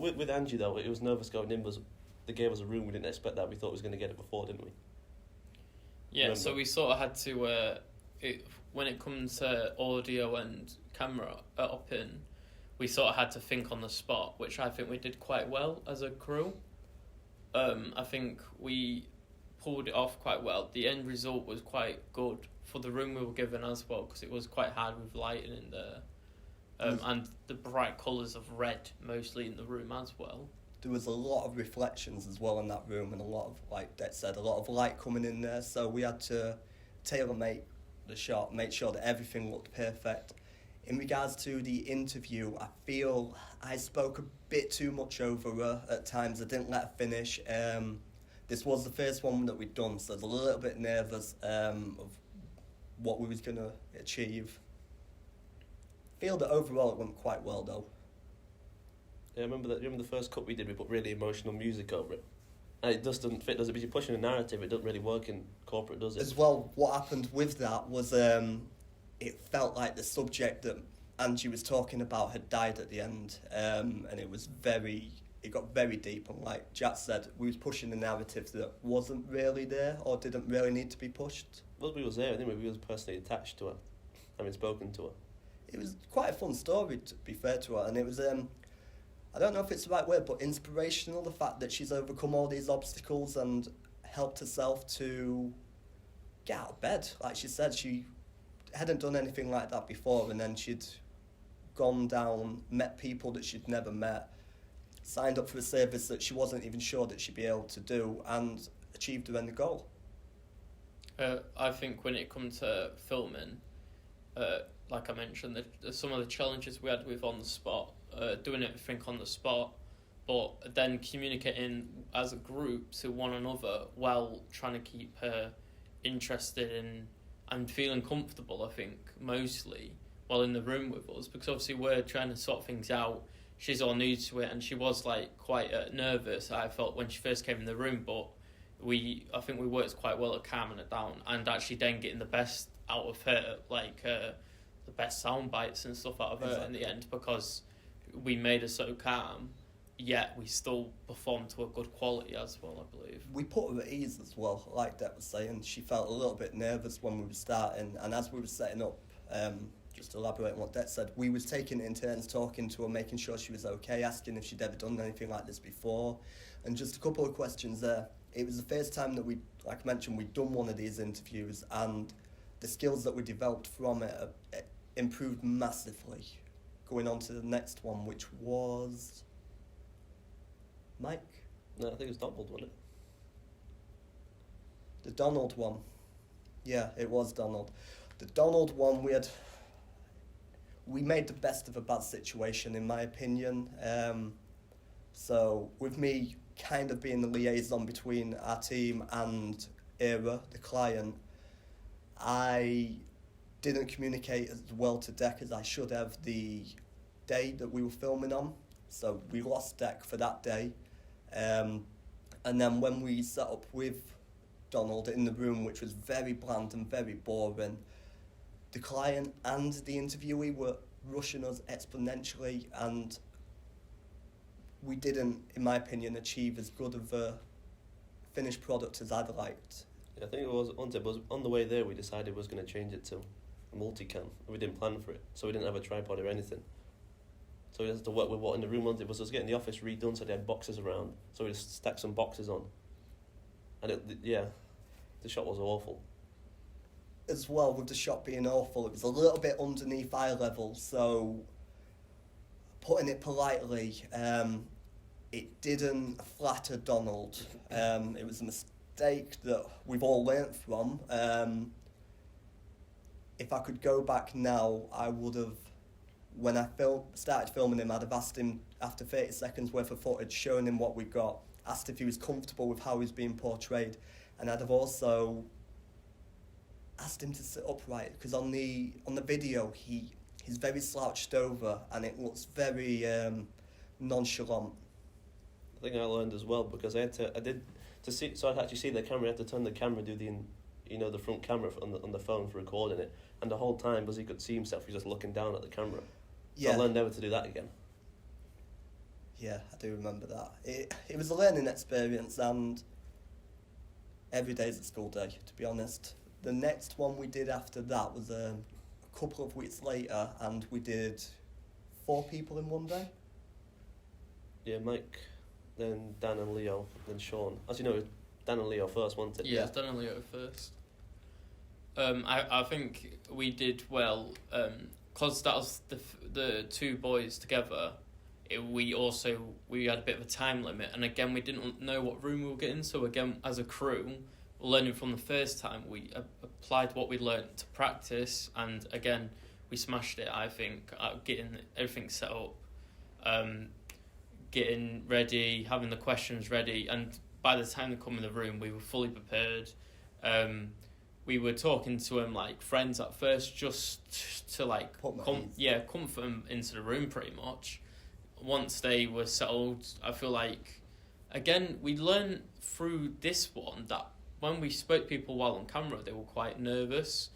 with Angie though, it was nervous going in. They gave us a room, we didn't expect that. We thought we was going to get it before, didn't we? Yeah, remember? So we sort of had to, when it comes to audio and camera up in, we sort of had to think on the spot, which I think we did quite well as a crew. I think we pulled it off quite well. The end result was quite good for the room we were given as well, because it was quite hard with lighting in there. And the bright colours of red mostly in the room as well. There was a lot of reflections as well in that room, and a lot of, like Det said, a lot of light coming in there, so we had to tailor-make the shot, make sure that everything looked perfect. In regards to the interview, I feel I spoke a bit too much over her at times. I didn't let her finish. This was the first one that we'd done, so I was a little bit nervous of what we was going to achieve. I feel that overall it went quite well, though. Yeah, I remember the first cut we did, we put really emotional music over it. And it just doesn't fit, does it? Because you're pushing a narrative, it doesn't really work in corporate, does it? As well, what happened with that was it felt like the subject that Angie was talking about had died at the end, and it got very deep, and like Jack said, we was pushing a narrative that wasn't really there, or didn't really need to be pushed. Well, we was there, anyway, we was personally attached to her, having spoken to her. It was quite a fun story, to be fair to her, and it was... I don't know if it's the right word, but inspirational, the fact that she's overcome all these obstacles and helped herself to get out of bed. Like she said, she hadn't done anything like that before, and then she'd gone down, met people that she'd never met, signed up for a service that she wasn't even sure that she'd be able to do, and achieved her end goal. I think when it comes to filming, like I mentioned, some of the challenges we had with on the spot, doing everything on the spot, but then communicating as a group to one another while trying to keep her interested in and feeling comfortable, I think, mostly, while in the room with us, because obviously we're trying to sort things out. She's all new to it, and she was like quite nervous, I felt, when she first came in the room, but I think we worked quite well at calming it down and actually then getting the best out of her, like the best sound bites and stuff out of her in the end, because we made her so calm, yet we still performed to a good quality as well, I believe. We put her at ease as well, like Det was saying. She felt a little bit nervous when we were starting, and as we were setting up, just to elaborate on what Det said, we was taking it in turns, talking to her, making sure she was okay, asking if she'd ever done anything like this before, and just a couple of questions there. It was the first time that like I mentioned, we'd done one of these interviews, and the skills that we developed from it improved massively. Going on to the next one, which was Mike? No, I think it was Donald, wasn't it? The Donald one. Yeah, it was Donald. The Donald one, we made the best of a bad situation, in my opinion. So with me kind of being the liaison between our team and Era, the client, I didn't communicate as well to Dec as I should have the day that we were filming on. So we lost Dec for that day. And then when we set up with Donald in the room, which was very bland and very boring, the client and the interviewee were rushing us exponentially, and we didn't, in my opinion, achieve as good of a finished product as I'd liked. Yeah, I think it was on the way there we decided we was going to change it to a multicam. We didn't plan for it, so we didn't have a tripod or anything. So we had to work with what in the room wanted. It was just getting the office redone, so they had boxes around. So we just stacked some boxes on. And the shot was awful. As well, with the shot being awful, it was a little bit underneath eye level, so putting it politely, it didn't flatter Donald. It was a mistake that we've all learnt from. If I could go back now, I would have, when I started filming him, I'd have asked him, after 30 seconds worth of footage, shown him what we got, asked if he was comfortable with how he's being portrayed, and I'd have also asked him to sit upright, because on the video he's very slouched over and it looks very nonchalant. I think I learned as well, because I'd actually see the camera. I had to turn the camera, do the front camera on the phone for recording it, and the whole time, as he could see himself, he was just looking down at the camera. So Yeah. I learned never to do that again. Yeah, I do remember that. It was a learning experience, and every day is a school day, to be honest. The next one we did after that was a couple of weeks later, and we did 4 people in one day. Yeah, Mike, then Dan and Leo, then Sean. As you know, it was Dan and Leo first, wasn't it? Yeah, Dan and Leo first. I think we did well, because that was the 2 boys together. We had a bit of a time limit, and again we didn't know what room we were getting. So again, as a crew, learning from the first time, we applied what we learned to practice, and again we smashed it. I think getting everything set up, getting ready, having the questions ready, and by the time they come in the room, we were fully prepared. We were talking to them like friends at first, just to like comfort them into the room pretty much. Once they were settled, I feel like, again, we learned through this one that when we spoke to people while on camera, they were quite nervous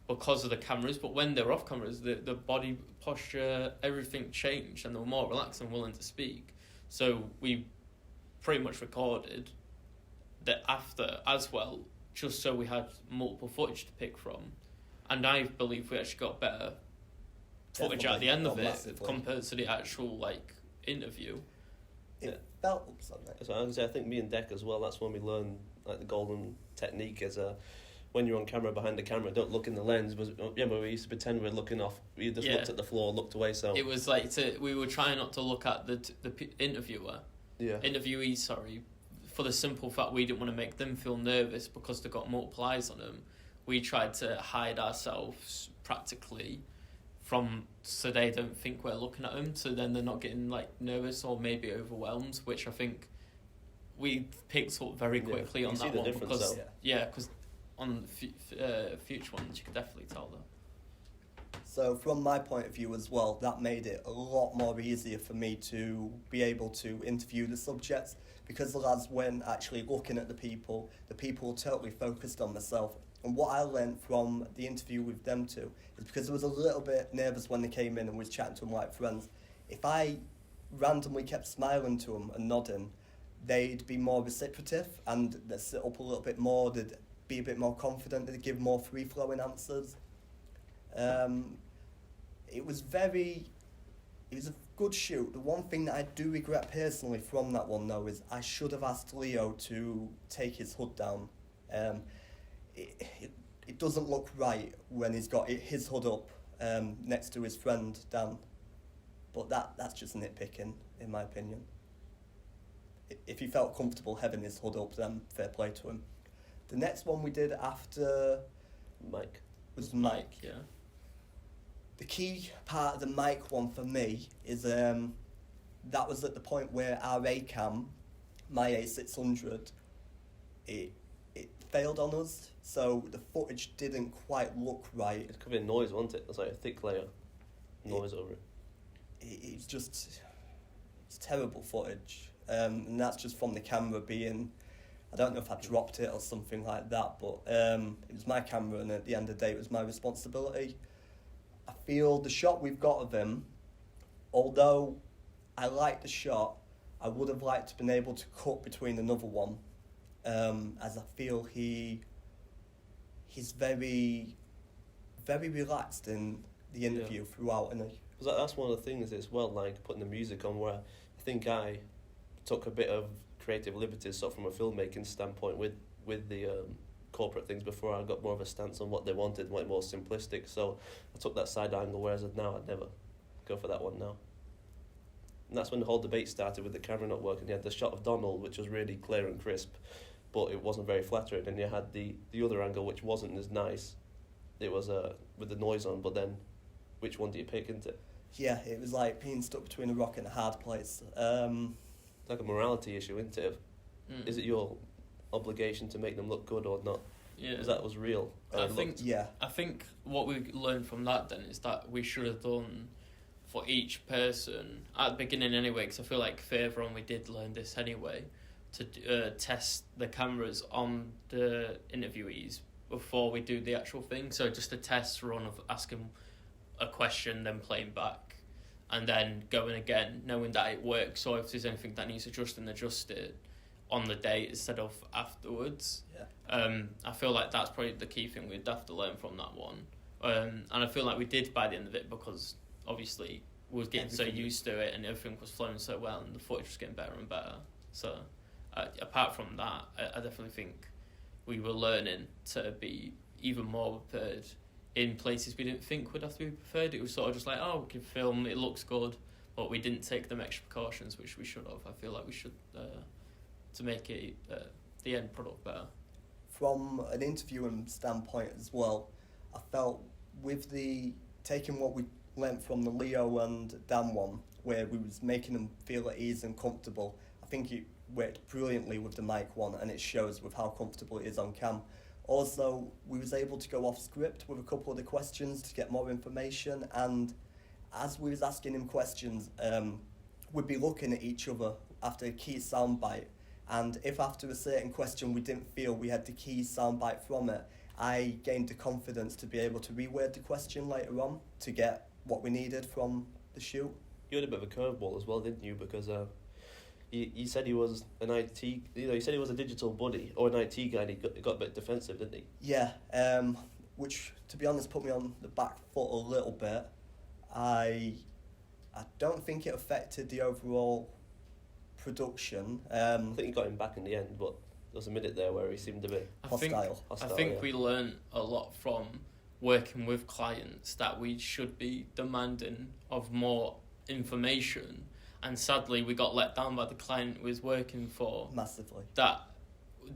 because of the cameras, but when they were off cameras, the body posture, everything changed, and they were more relaxed and willing to speak. So we pretty much recorded that after as well, just so we had multiple footage to pick from. And I believe we actually got better footage at the end of it massively. compared to the actual interview. It felt something. So I was gonna say, I think me and Deck as well. That's when we learned like the golden technique is when you're on camera, behind the camera, don't look in the lens. But we used to pretend we were looking off. We just looked at the floor, looked away. So it was we were trying not to look at the interviewee, sorry, for the simple fact we didn't want to make them feel nervous because they got multiple eyes on them. We tried to hide ourselves practically so they don't think we're looking at them, so then they're not getting nervous or maybe overwhelmed, which I think we picked up very quickly on that one because on future ones you could definitely tell that. So from my point of view as well, that made it a lot more easier for me to be able to interview the subjects, because the lads weren't actually looking at the people were totally focused on myself. And what I learned from the interview with them two is, because I was a little bit nervous when they came in and was chatting to them like friends, if I randomly kept smiling to them and nodding, they'd be more reciprocative and they'd sit up a little bit more, they'd be a bit more confident, they'd give more free-flowing answers. It was a good shoot. The one thing that I do regret personally from that one, though, is I should have asked Leo to take his hood down. It doesn't look right when he's got his hood up next to his friend Dan, but that's just nitpicking in my opinion. If he felt comfortable having his hood up, then fair play to him. The next one we did after Mike was Mike. Yeah. The key part of the mic one for me is that was at the point where our ACAM, my A600, it failed on us, so the footage didn't quite look right. it could be noise, wasn't it? It's like a thick layer noise over it. It's terrible footage, and that's just from the camera being, I don't know if I dropped it or something like that, but it was my camera, and at the end of the day it was my responsibility. I feel the shot we've got of him, although I like the shot, I would have liked to have been able to cut between another one, as I feel he's very, very relaxed in the interview throughout, and Because that's one of the things as well, like putting the music on, where I think I took a bit of creative liberties, sort of from a filmmaking standpoint, with the corporate things before I got more of a stance on what they wanted, went more simplistic. So I took that side angle, whereas now I'd never go for that one now. And that's when the whole debate started with the camera not working. You had the shot of Donald, which was really clear and crisp, but it wasn't very flattering. And you had the other angle, which wasn't as nice. It was with the noise on, but then which one do you pick, isn't it? yeah, it was like being stuck between a rock and a hard place. It's like a morality issue, isn't it? Is it your obligation to make them look good or not? Yeah. Because that was real. I think Yeah. what we learned from that then is that we should have done for each person at the beginning anyway, because I feel like further on we did learn this anyway, to test the cameras on the interviewees before we do the actual thing. So just a test run of asking a question, then playing back, and then going again, knowing that it works, or if there's anything that needs adjusting, adjust it on the day instead of afterwards. Yeah. I feel like that's probably the key thing we'd have to learn from that one. And I feel like we did by the end of it, because obviously we was getting so used to it and everything was flowing so well and the footage was getting better and better. So apart from that, I definitely think we were learning to be even more prepared in places we didn't think would have to be prepared. It was sort of just like, oh, we can film, it looks good, but we didn't take them extra precautions, which we should have. I feel like we should, to make it the end product better. From an interviewing standpoint as well, I felt with the taking what we learnt from the Leo and Dan one, where we was making them feel at ease and comfortable, I think it worked brilliantly with the mic one, and it shows with how comfortable it is on cam. Also, we was able to go off script with a couple of the questions to get more information, and as we was asking him questions, we'd be looking at each other after a key soundbite, and if after a certain question we didn't feel we had the key soundbite from it, I gained the confidence to be able to reword the question later on to get what we needed from the shoot. You had a bit of a curveball as well, didn't you? Because he said he was an IT, he said he was a digital buddy or an IT guy, and he got a bit defensive, didn't he? Yeah, which to be honest put me on the back foot a little bit. I don't think it affected the overall production. I think he got him back in the end, but there was a minute there where he seemed a bit hostile. I think we learned a lot from working with clients that we should be demanding of more information, and sadly we got let down by the client we was working for Massively. That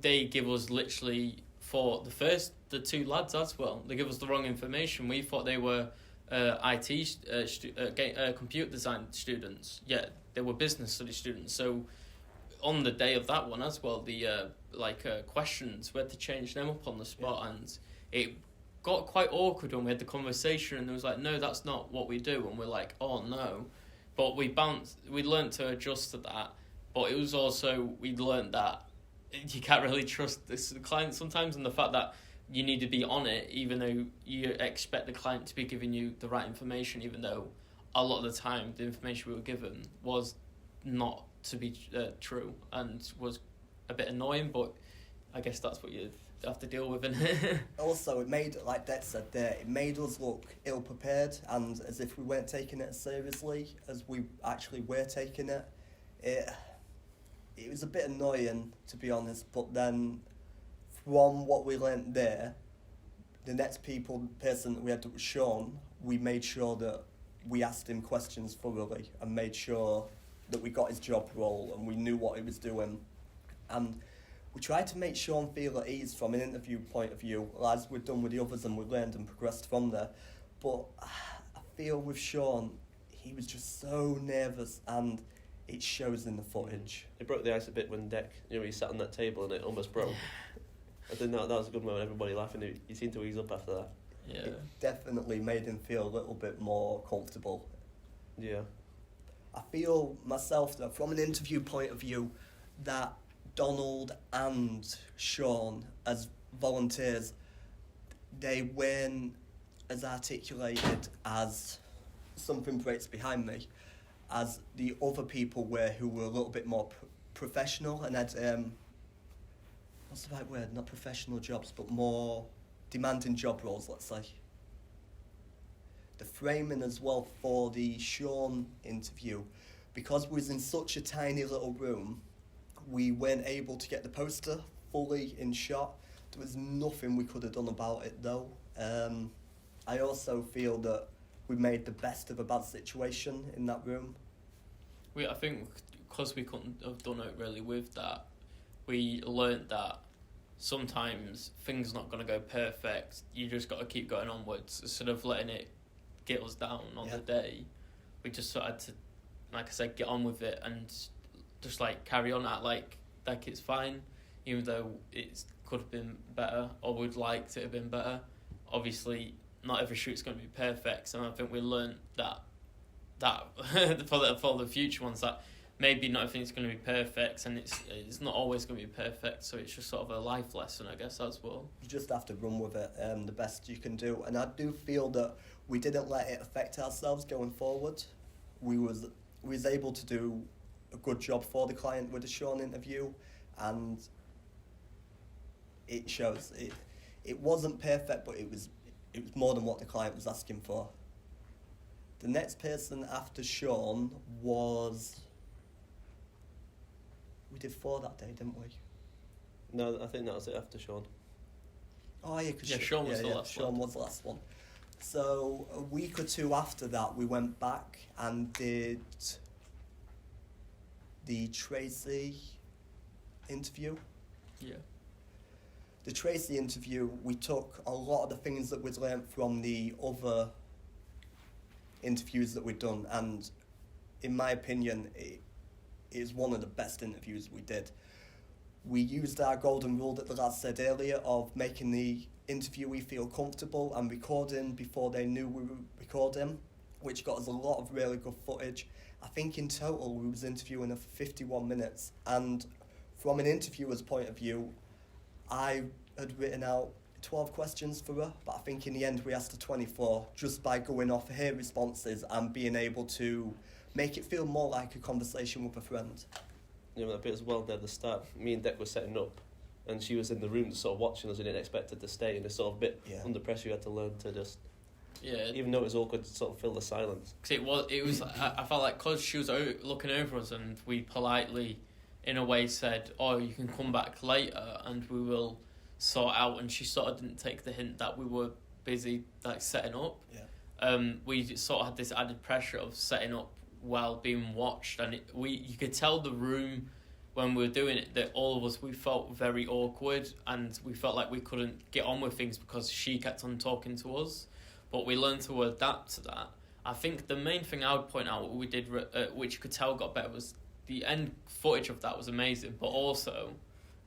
they give us literally, for the two lads as well, they give us the wrong information. We thought they were computer design students, yeah, they were business study students. So on the day of that one as well, the questions, we had to change them up on the spot, and it got quite awkward when we had the conversation, and it was like, no, that's not what we do, and we're like, oh no. But we learned to adjust to that, but it was also, we learned that you can't really trust this client sometimes, and the fact that you need to be on it, even though you expect the client to be giving you the right information, even though a lot of the time the information we were given was not to be true and was a bit annoying, but I guess that's what you have to deal with. Also, it made, like Dad said there, it made us look ill-prepared and as if we weren't taking it as seriously as we actually were taking it. It was a bit annoying, to be honest, but then from what we learnt there, the next person that we had, that was Sean, we made sure that we asked him questions thoroughly and made sure that we got his job role and we knew what he was doing. And we tried to make Sean feel at ease from an interview point of view, as we'd done with the others, and we learned and progressed from there. But I feel with Sean, he was just so nervous, and it shows in the footage. It broke the ice a bit when Deck, he sat on that table and it almost broke. I think that was a good moment, everybody laughing. He seemed to ease up after that. Yeah. It definitely made him feel a little bit more comfortable. Yeah. I feel myself that from an interview point of view, that Donald and Sean as volunteers, they weren't as articulated as Something Breaks Behind Me as the other people were, who were a little bit more professional and had what's the right word, not professional jobs but more demanding job roles, let's say. The framing as well for the Sean interview, because we was in such a tiny little room, we weren't able to get the poster fully in shot. There was nothing we could have done about it though. I also feel that we made the best of a bad situation in that room. I think because we couldn't have done it really with that, we learnt that sometimes things not going to go perfect. You just got to keep going onwards instead of letting it get us down on the day. We just sort of had to, like I said, get on with it and just carry on at like it's fine, even though it could have been better or would like to have been better. Obviously, not every shoot's going to be perfect, and I think we learned that for the future ones, that maybe not everything's going to be perfect, and it's not always going to be perfect. So it's just sort of a life lesson, I guess, as well. You just have to run with it the best you can do, and I do feel that we didn't let it affect ourselves going forward. we was able to do a good job for the client with the Sean interview, and it shows. It wasn't perfect, but it was more than what the client was asking for. The next person after Sean was... We did 4 that day, didn't we? No, I think that was it after Sean. Oh, yeah, because Sean was the last Sean one. was the last one. So a week or 2 after that, we went back and did the Tracy interview. Yeah. The Tracy interview, we took a lot of the things that we'd learnt from the other interviews that we'd done, and in my opinion, it is one of the best interviews we did. We used our golden rule that the lads said earlier of making the interviewee feel comfortable and recording before they knew we were recording, which got us a lot of really good footage. I think in total we was interviewing her for 51 minutes, and from an interviewer's point of view, I had written out 12 questions for her, but I think in the end we asked her 24 just by going off her responses and being able to make it feel more like a conversation with a friend. You know, that bit as well there at the start, me and Dec were setting up, and she was in the room sort of watching us and didn't expect her to stay, and it's sort of a bit under pressure. You had to learn to just, even though it was awkward, to sort of fill the silence. Cause it was. I felt like because she was looking over us, and we politely, in a way, said, "Oh, you can come back later, and we will sort out." And she sort of didn't take the hint that we were busy, like setting up. Yeah. We sort of had this added pressure of setting up while being watched, and you could tell the room when we were doing it that all of us, we felt very awkward, and we felt like we couldn't get on with things because she kept on talking to us. But we learned to adapt to that. I think the main thing I would point out what we did, which you could tell got better, was the end footage of that was amazing, but also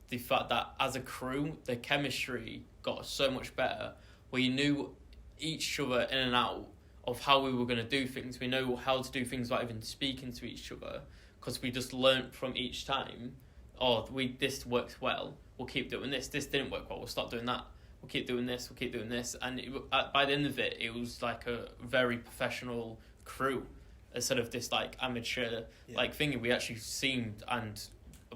the fact that as a crew, the chemistry got so much better. We knew each other in and out of how we were going to do things. We know how to do things without even speaking to each other, because we just learnt from each time. Oh, this works well, we'll keep doing this. This didn't work well, we'll stop doing that. We'll keep doing this, we'll keep doing this. And by the end of it, it was like a very professional crew instead of this like amateur like thing. We actually seemed and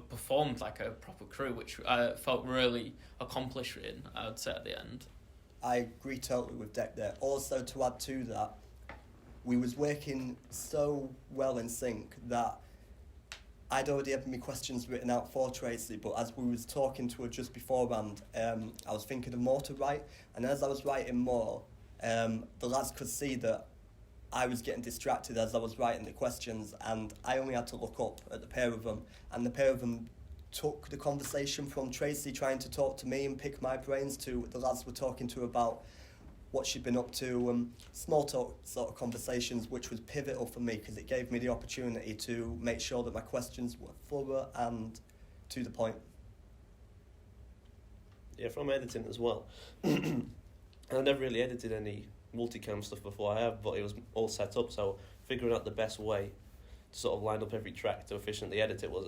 performed like a proper crew, which I felt really accomplishing, I would say, at the end. I agree totally with Dec there. Also, to add to that, we was working so well in sync that I'd already had my questions written out for Tracy, but as we was talking to her just beforehand, I was thinking of more to write, and as I was writing more, the lads could see that I was getting distracted as I was writing the questions, and I only had to look up at the pair of them, and the pair of them took the conversation from Tracy trying to talk to me and pick my brains to the lads were talking to about what she'd been up to, small talk sort of conversations, which was pivotal for me because it gave me the opportunity to make sure that my questions were thorough and to the point. Yeah, from editing as well. I never really edited any multicam stuff before I have, but it was all set up, so figuring out the best way to sort of line up every track to efficiently edit it was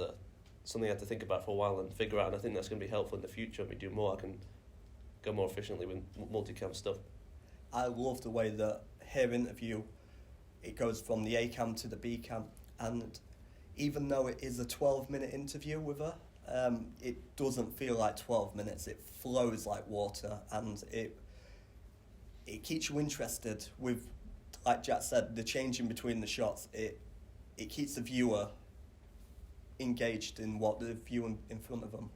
something I had to think about for a while and figure out, and I think that's going to be helpful in the future. When we do more, I can go more efficiently with multicam stuff. I love the way that her interview, it goes from the A cam to the B cam, and even though it is a 12-minute interview with her, it doesn't feel like 12 minutes. It flows like water, and it keeps you interested with, like Jack said, the changing between the shots. It keeps the viewer engaged in what they're viewing in front of them.